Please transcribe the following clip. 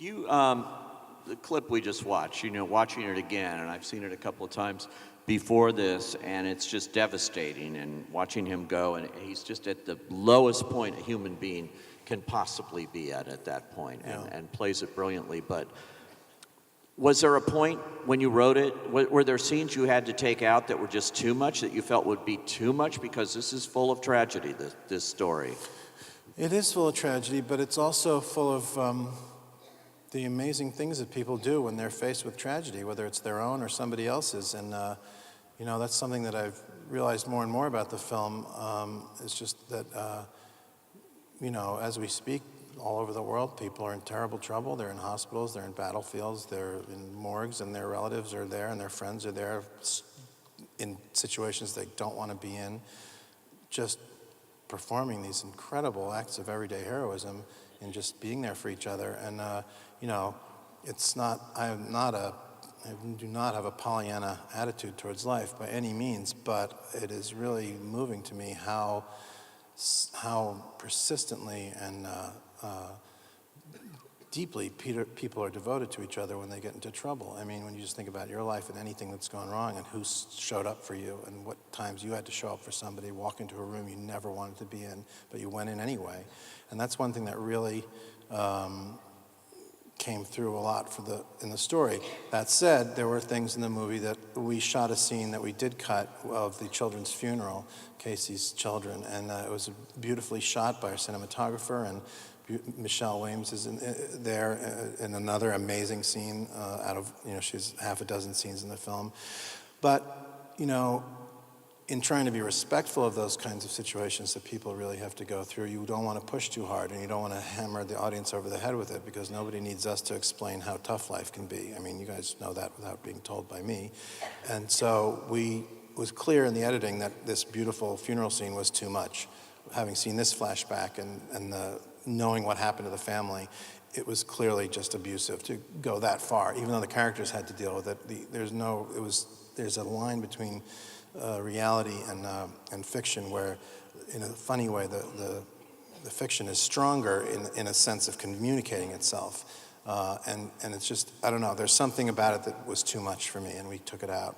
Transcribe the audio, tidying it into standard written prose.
You, the clip we just watched, watching it again, and I've seen it a couple of times before this, and it's just devastating. And watching him go, and he's just at the lowest point a human being can possibly be at that point, and plays it brilliantly. But was there a point when you wrote it, were there scenes you had to take out that were just too much, that you felt would be too much? Because this is full of tragedy, this story. It is full of tragedy, but it's also full of the amazing things that people do when they're faced with tragedy, whether it's their own or somebody else's. And that's something that I've realized more and more about the film. It's just that, as we speak, all over the world, people are in terrible trouble. They're in hospitals, they're in battlefields, they're in morgues, and their relatives are there, and their friends are there in situations they don't want to be in, just performing these incredible acts of everyday heroism and just being there for each other. And, it's not, I do not have a Pollyanna attitude towards life by any means, but it is really moving to me how persistently and deeply people are devoted to each other when they get into trouble. I mean, when you just think about your life and anything that's gone wrong and who showed up for you and what times you had to show up for somebody, walk into a room you never wanted to be in, but you went in anyway. And that's one thing that really came through a lot in the story. That said, there were things in the movie that we shot a scene that we did cut of the children's funeral, Casey's children, and it was beautifully shot by our cinematographer, and Michelle Williams is there in another amazing scene out of, she's half a dozen scenes in the film. But, in trying to be respectful of those kinds of situations that people really have to go through, you don't want to push too hard, and you don't want to hammer the audience over the head with it, because nobody needs us to explain how tough life can be. I mean, you guys know that without being told by me. And so it was clear in the editing that this beautiful funeral scene was too much. Having seen this flashback and knowing what happened to the family, it was clearly just abusive to go that far, even though the characters had to deal with it. There's a line between reality and fiction where, in a funny way, the fiction is stronger in a sense of communicating itself. And it's just, I don't know, there's something about it that was too much for me, and we took it out.